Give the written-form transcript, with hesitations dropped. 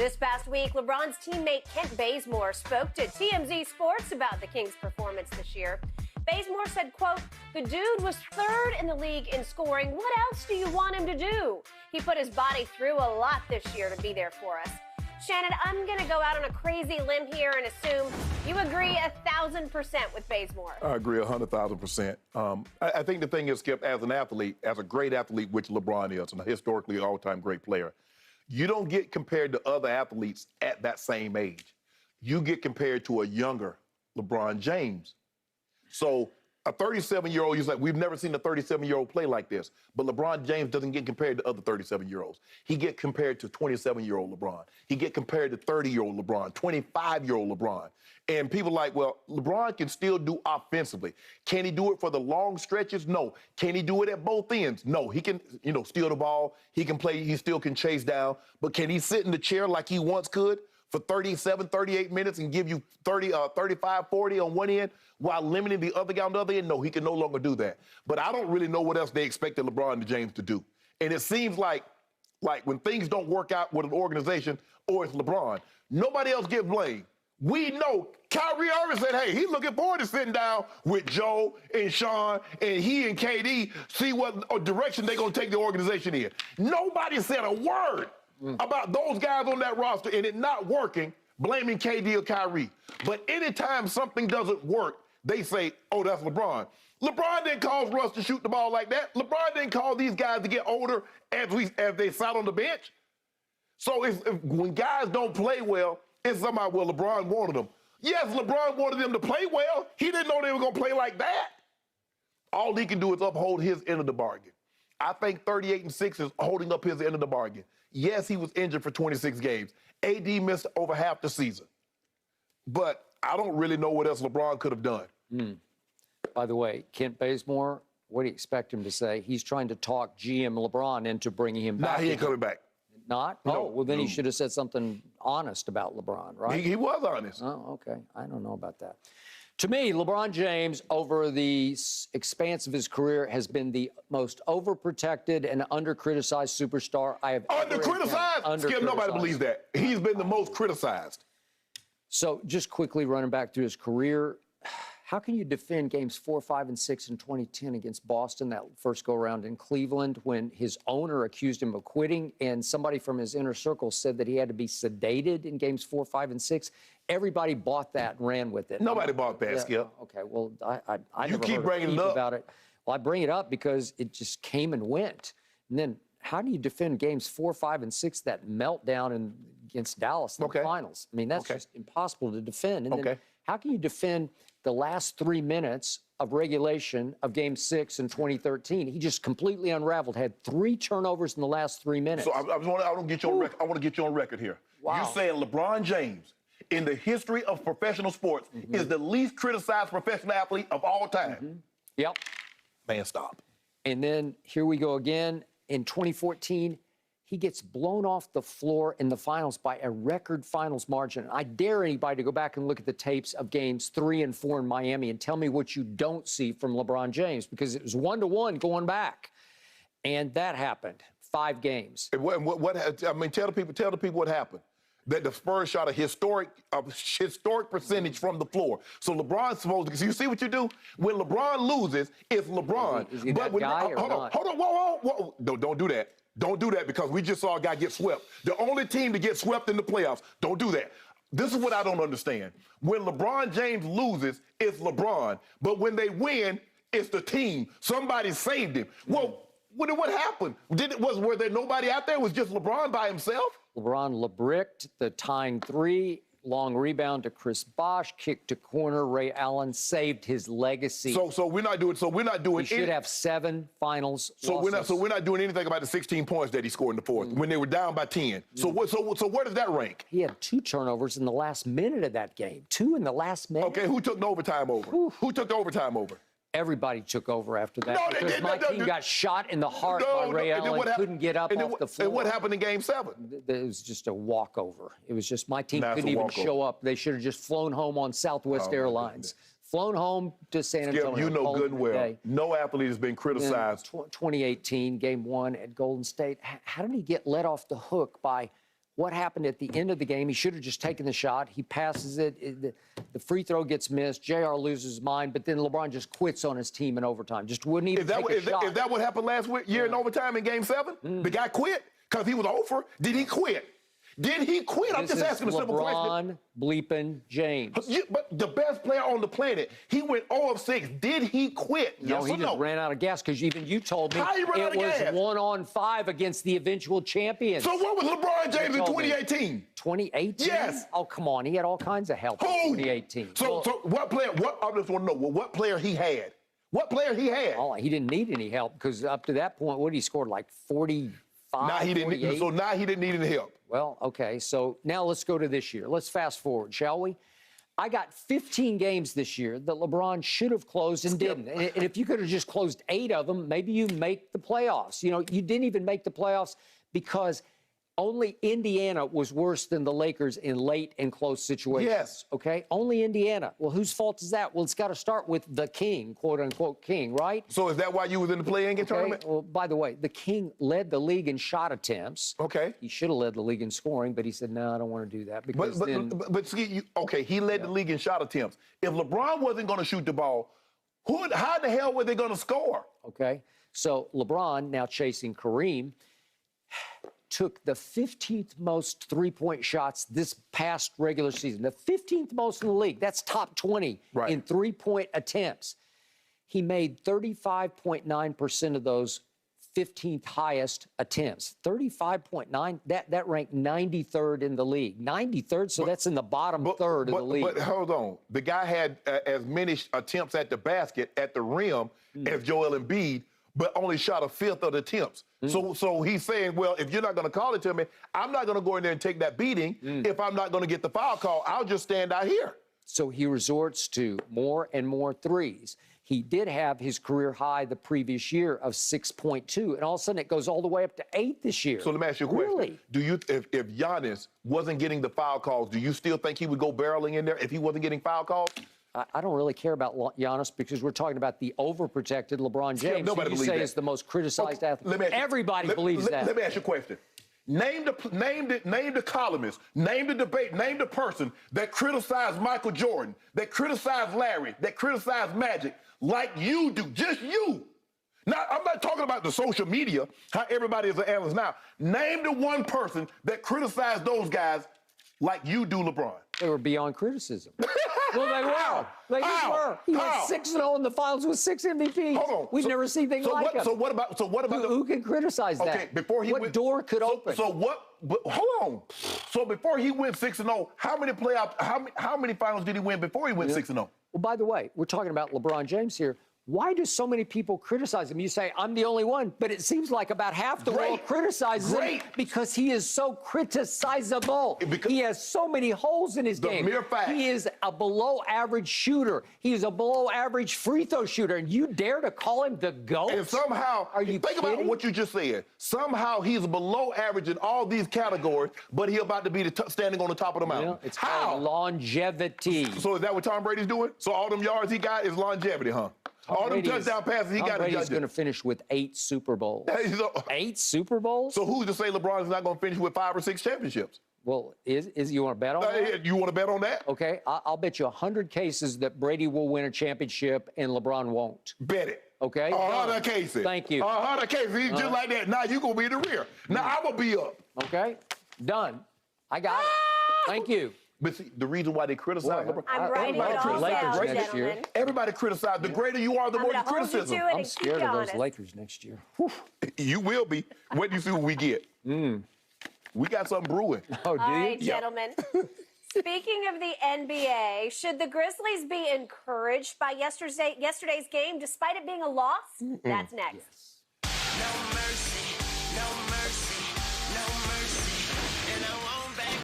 This past week, LeBron's teammate Kent Bazemore spoke to TMZ Sports about the Kings' performance this year. Bazemore said, quote, "The dude was third in the league in scoring. What else do you want him to do? He put his body through a lot this year to be there for us." Shannon, I'm going to go out on a crazy limb here and assume you agree 1,000% with Bazemore. I agree 100,000%. I think the thing is, Skip, as an athlete, as a great athlete, which LeBron is, and a historically all-time great player, you don't get compared to other athletes at that same age. You get compared to a younger LeBron James. So a 37-year-old, he's like, we've never seen a 37-year-old play like this. But LeBron James doesn't get compared to other 37-year-olds. He get compared to 27-year-old LeBron. He get compared to 30-year-old LeBron, 25-year-old LeBron. And people are like, well, LeBron can still do offensively. Can he do it for the long stretches? No. Can he do it at both ends? No. He can, steal the ball. He can play. He still can chase down. But can he sit in the chair like he once could for 37, 38 minutes and give you 35, 40 on one end while limiting the other guy on the other end? No, he can no longer do that. But I don't really know what else they expected LeBron James to do. And it seems like when things don't work out with an organization or it's LeBron, nobody else gets blamed. We know Kyrie Irving said, hey, he's looking forward to sitting down with Joe and Sean and he and KD, see what direction they're going to take the organization in. Nobody said a word about those guys on that roster and it not working, blaming KD or Kyrie. But anytime something doesn't work, they say, oh, that's LeBron. LeBron didn't cause Russ to shoot the ball like that. LeBron didn't cause these guys to get older as they sat on the bench. So when guys don't play well, it's somehow, well, LeBron wanted them. Yes, LeBron wanted them to play well. He didn't know they were going to play like that. All he can do is uphold his end of the bargain. I think 38-6 is holding up his end of the bargain. Yes, he was injured for 26 games. AD missed over half the season. But I don't really know what else LeBron could have done. By the way, Kent Bazemore, what do you expect him to say? He's trying to talk GM LeBron into bringing him back. Nah, he ain't coming back. Not? No, oh, well, then he should have said something honest about LeBron, right? He was honest. Oh, okay. I don't know about that. To me, LeBron James, over the expanse of his career, has been the most overprotected and under-criticized superstar I have ever Under-criticized? Skip, nobody believes that. He's been the most criticized. So just quickly running back through his career, how can you defend games 4, 5, and 6 in 2010 against Boston, that first go-around in Cleveland, when his owner accused him of quitting and somebody from his inner circle said that he had to be sedated in games 4, 5, and 6? Everybody bought that and ran with it. Nobody bought that, Skip. Okay, well, I you never keep heard bringing it up about it. Well, I bring it up because it just came and went. And then how do you defend games 4, 5, and 6, that meltdown against Dallas in the finals? I mean, that's just impossible to defend. And then how can you defend the last 3 minutes of regulation of Game 6 in 2013? He just completely unraveled, had 3 turnovers in the last 3 minutes. So I want to get you on record. I want to get you on record here. Wow. You're saying LeBron James, in the history of professional sports, is the least criticized professional athlete of all time. Yep. Man, stop. And then here we go again. In 2014, he gets blown off the floor in the finals by a record finals margin. I dare anybody to go back and look at the tapes of games 3 and 4 in Miami and tell me what you don't see from LeBron James, because it was 1-1 going back. And that happened. 5 games. I mean, tell the people what happened. That the Spurs shot a historic percentage from the floor. So LeBron's supposed to, you see what you do? When LeBron loses, it's LeBron. Is he that guy or not? Hold on, whoa. No, don't do that. Don't do that, because we just saw a guy get swept. The only team to get swept in the playoffs. Don't do that. This is what I don't understand. When LeBron James loses, it's LeBron. But when they win, it's the team. Somebody saved him. Well, what happened? Were there nobody out there? It was just LeBron by himself? LeBron LeBricked the tying 3. Long rebound to Chris Bosh, kick to corner. Ray Allen saved his legacy. So we're not doing. He should have 7 finals. We're not doing anything about the 16 points that he scored in the fourth when they were down by 10. So where does that rank? He had 2 turnovers in the last minute of that game. 2 in the last minute. Okay, who took the overtime over? Who took the overtime over? Everybody took over after that, because my team got shot in the heart by Ray Allen, couldn't get up off the floor. And what happened in Game 7? It was just a walkover. It was just my team couldn't even show up. They should have just flown home on Southwest Airlines. Flown home to San Antonio. You know good and well, no athlete has been criticized. 2018, Game 1 at Golden State. How did he get let off the hook by what happened at the end of the game. He should have just taken the shot. He passes it. The free throw gets missed. JR loses his mind, but then LeBron just quits on his team in overtime. Just wouldn't even take a shot. Is that what happened last year in overtime in Game 7? The guy quit because he was over. Did he quit? Did he quit? I'm just asking a simple question. LeBron bleeping James. But the best player on the planet, he went 0 of 6. Did he quit? No, yes he or just no? ran out of gas because even you told me How he ran out it of was gas? 1-on-5 against the eventual champions. So what was LeBron James in 2018? 2018? Yes. Oh, come on. He had all kinds of help in 2018. So what player, I just want to know what player he had. What player he had? Oh, he didn't need any help because up to that point, what he scored like 45, Now he didn't. 48? So now he didn't need any help. Well, okay, so now let's go to this year. Let's fast forward, shall we? I got 15 games this year that LeBron should have closed and didn't. And if you could have just closed 8 of them, maybe you make the playoffs. You know, you didn't even make the playoffs because only Indiana was worse than the Lakers in late and close situations. Yes. Okay? Only Indiana. Well, whose fault is that? Well, it's got to start with the king, quote-unquote king, right? So is that why you was in the play-in tournament? Well, by the way, the king led the league in shot attempts. Okay. He should have led the league in scoring, but he said, no, I don't want to do that. Because But see, he led the league in shot attempts. If LeBron wasn't going to shoot the ball, how the hell were they going to score? Okay. So LeBron, now chasing Kareem, took the 15th most three-point shots this past regular season, the 15th most in the league. That's top 20 in three-point attempts. He made 35.9% of those 15th highest attempts. 35.9, that ranked 93rd in the league. 93rd, so that's in the bottom third of the league. But hold on. The guy had as many attempts at the basket, at the rim, as Joel Embiid, but only shot a fifth of the attempts. So he's saying, well, if you're not going to call it to me, I'm not going to go in there and take that beating. If I'm not going to get the foul call, I'll just stand out here. So he resorts to more and more threes. He did have his career high the previous year of 6.2, and all of a sudden it goes all the way up to 8 this year. So let me ask you a question. Really? Do you, if Giannis wasn't getting the foul calls, do you still think he would go barreling in there if he wasn't getting foul calls? I don't really care about Giannis because we're talking about the overprotected LeBron James, who you say is the most criticized athlete. Everybody believes that. Let me ask you a question. Name the columnist, name the debate, name the person that criticized Michael Jordan, that criticized Larry, that criticized Magic like you do, just you. Now, I'm not talking about the social media, how everybody is an analyst now. Name the one person that criticized those guys like you do LeBron. They were beyond criticism. Well, they were. They just were. He went 6-0 in the finals with 6 MVPs. Hold on. We've never seen anything like it. So what about who can criticize that? Okay, before he what door could open? But hold on. So before he went 6-0, how many playoff? How many finals did he win before he went 6-0? Well, by the way, we're talking about LeBron James here. Why do so many people criticize him? You say, I'm the only one, but it seems like about half the world criticizes him because he is so criticizable. He has so many holes in his game. Mere fact. He is a below-average shooter. He is a below-average free-throw shooter, and you dare to call him the GOAT? And somehow, think about what you just said. Somehow he's below average in all these categories, but he's about to be standing on the top of the mountain. It's called longevity. So is that what Tom Brady's doing? So all them yards he got is longevity, huh? All them touchdown passes he got. Tom Brady's going to finish with 8 Super Bowls. 8 Super Bowls? So who's to say LeBron is not going to finish with 5 or 6 championships? Well, you want to bet on that? You want to bet on that? Okay, I'll bet you 100 cases that Brady will win a championship and LeBron won't. Bet it. Okay? 100 cases. Thank you. 100 cases. Just like that. Now you're going to be in the rear. Now I'm going to be up. Okay? Done. I got it. Thank you. But see, the reason why they criticize LeBron, I'm writing it all down, gentlemen. Everybody criticizes. The greater you are, the more you criticize. I'm scared of those Lakers next year. You will be. Wait till you see what we get. We got something brewing. Oh, do you? All right, gentlemen. Speaking of the NBA, should the Grizzlies be encouraged by yesterday's game, despite it being a loss? That's next. No mercy, no mercy.